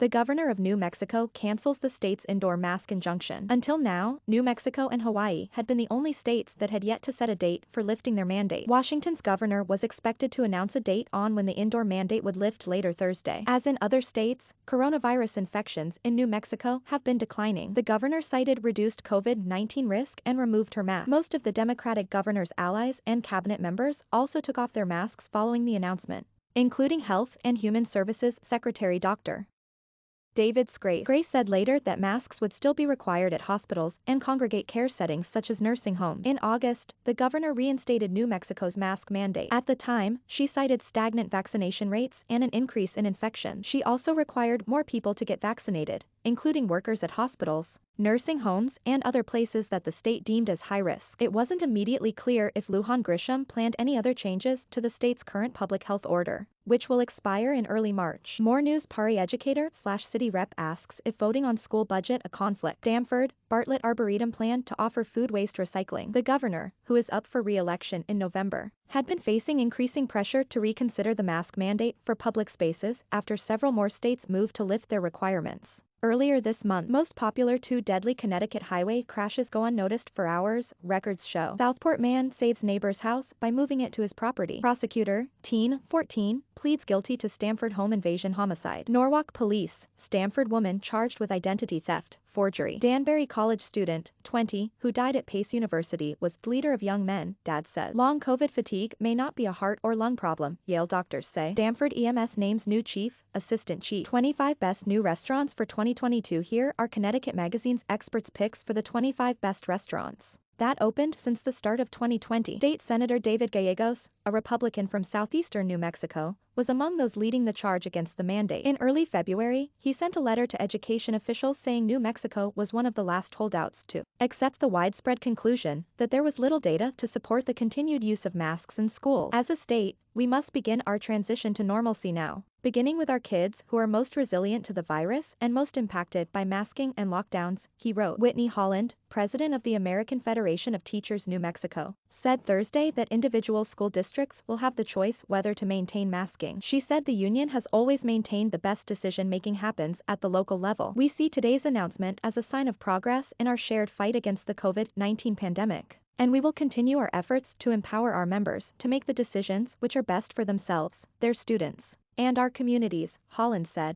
The governor of New Mexico cancels the state's indoor mask injunction. Until now, New Mexico and Hawaii had been the only states that had yet to set a date for lifting their mandate. Washington's governor was expected to announce a date on when the indoor mandate would lift later Thursday. As in other states, coronavirus infections in New Mexico have been declining. The governor cited reduced COVID-19 risk and removed her mask. Most of the Democratic governor's allies and cabinet members also took off their masks following the announcement, including Health and Human Services Secretary Dr. David Scrase. Scrase said later that masks would still be required at hospitals and congregate care settings such as nursing homes. In August, the governor reinstated New Mexico's mask mandate. At the time, she cited stagnant vaccination rates and an increase in infection. She also required more people to get vaccinated, including workers at hospitals, nursing homes, and other places that the state deemed as high risk. It wasn't immediately clear if Lujan Grisham planned any other changes to the state's current public health order, which will expire in early March. More news. Paraeducator/city rep asks if voting on school budget a conflict. Stamford, Bartlett Arboretum planned to offer food waste recycling. The governor, who is up for re-election in November, had been facing increasing pressure to reconsider the mask mandate for public spaces after several more states moved to lift their requirements. Earlier this month, most popular two deadly Connecticut highway crashes go unnoticed for hours, records show. Southport man saves neighbor's house by moving it to his property. Prosecutor, teen, 14, pleads guilty to Stamford home invasion homicide. Norwalk police, Stamford woman charged with identity theft, forgery. Danbury College student, 20, who died at Pace University was the leader of young men, dad said. Long COVID fatigue may not be a heart or lung problem, Yale doctors say. Stamford EMS names new chief, assistant chief. 25 best new restaurants for 2022. Here are Connecticut Magazine's experts' picks for the 25 best restaurants that opened since the start of 2020. State Senator David Gallegos, a Republican from southeastern New Mexico, was among those leading the charge against the mandate. In early February, he sent a letter to education officials saying New Mexico was one of the last holdouts to accept the widespread conclusion that there was little data to support the continued use of masks in school. As a state, we must begin our transition to normalcy now, beginning with our kids who are most resilient to the virus and most impacted by masking and lockdowns, he wrote. Whitney Holland, president of the American Federation of Teachers New Mexico, said Thursday that individual school districts will have the choice whether to maintain masking. She said the union has always maintained the best decision-making happens at the local level. We see today's announcement as a sign of progress in our shared fight against the COVID-19 pandemic, and we will continue our efforts to empower our members to make the decisions which are best for themselves, their students, and our communities, Holland said.